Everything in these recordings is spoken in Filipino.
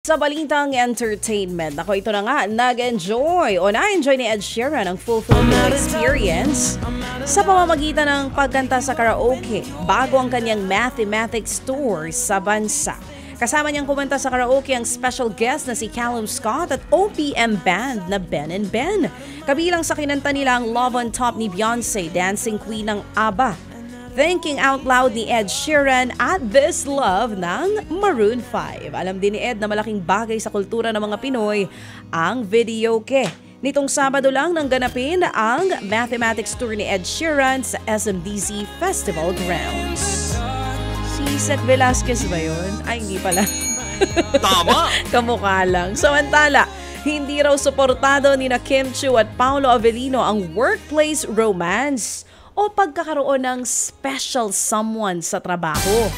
Sa balitang entertainment, ako ito na nga, nag-enjoy o na-enjoy ni Ed Sheeran ang full Filipino experience sa pamamagitan ng pagkanta sa karaoke bago ang kanyang mathematics tour sa bansa. Kasama niyang kumanta sa karaoke ang special guest na si Callum Scott at OPM band na Ben and Ben. Kabilang sa kinanta nila ang Love on Top ni Beyonce, Dancing Queen ng ABBA, Thinking Out Loud ni Ed Sheeran at This Love ng Maroon 5. Alam din ni Ed na malaking bagay sa kultura ng mga Pinoy ang videoke. Nitong Sabado lang nang ganapin ang mathematics tour ni Ed Sheeran sa SMDC Festival Grounds. Si Seth Velasquez ba yun? Ay, hindi pala. Tama! Kamukha lang. Samantala, hindi raw suportado ni na Kim Chiu at Paolo Avellino ang workplace romance o pagkakaroon ng special someone sa trabaho.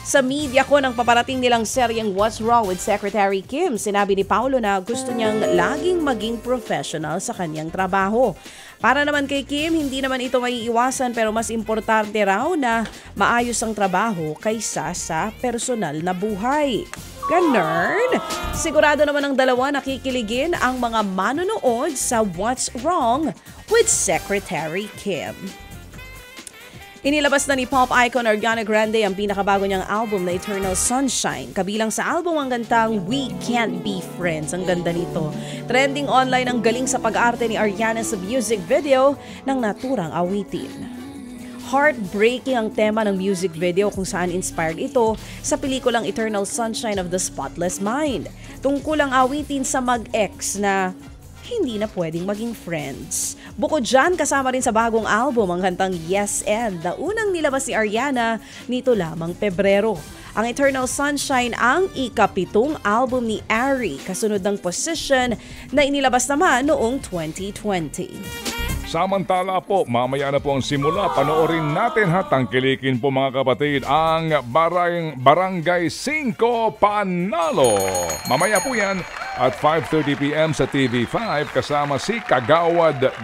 Sa media ko nang paparating nilang seryeng What's Wrong with Secretary Kim, sinabi ni Paolo na gusto niyang laging maging professional sa kanyang trabaho. Para naman kay Kim, hindi naman ito maiiwasan pero mas importante raw na maayos ang trabaho kaysa sa personal na buhay. Ganun! Sigurado naman ang dalawa nakikiligin ang mga manonood sa What's Wrong with Secretary Kim. Inilabas na ni pop icon Ariana Grande ang pinakabago niyang album na Eternal Sunshine. Kabilang sa album ang kantang We Can't Be Friends. Ang ganda nito. Trending online ang galing sa pag-arte ni Ariana sa music video ng naturang awitin. Heartbreaking ang tema ng music video kung saan inspired ito sa pelikulang Eternal Sunshine of the Spotless Mind. Tungkol ang awitin sa mag-ex na hindi na pwedeng maging friends. Bukod dyan, kasama rin sa bagong album ang kantang Yes and na unang nilabas si Ariana nito lamang Pebrero. Ang Eternal Sunshine ang ika-7 album ni Ari, kasunod ng Position na inilabas naman noong 2020. Samantala po, mamaya na po ang simula. Panoorin natin tangkilikin po mga kapatid ang Barangay 5 Panalo. Mamaya po yan at 5:30 p.m. sa TV5 kasama si Kagawad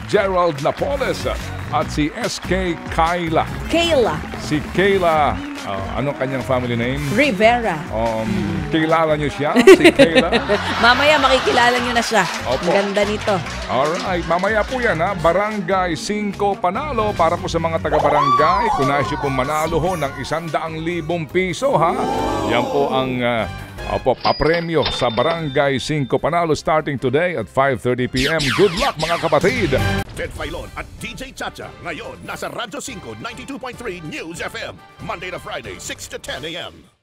Gerald Napoles at si SK Kayla. Si Kayla, anong kanyang family name? Rivera. Kilala niyo siya, si Kayla? Mamaya makikilala niyo na siya. Opo. Ang ganda nito. Alright, mamaya po yan Barangay 5 Panalo para po sa mga taga-barangay. Kung nais niyo pong manalo ng 100,000 piso Yan po ang papremyo sa Barangay 5 Panalo starting today at 5:30 p.m. Good luck mga kapatid! Ted Filon at DJ Chacha ngayon nasa Radyo 5 92.3 News FM Monday to Friday 6 to 10 a.m.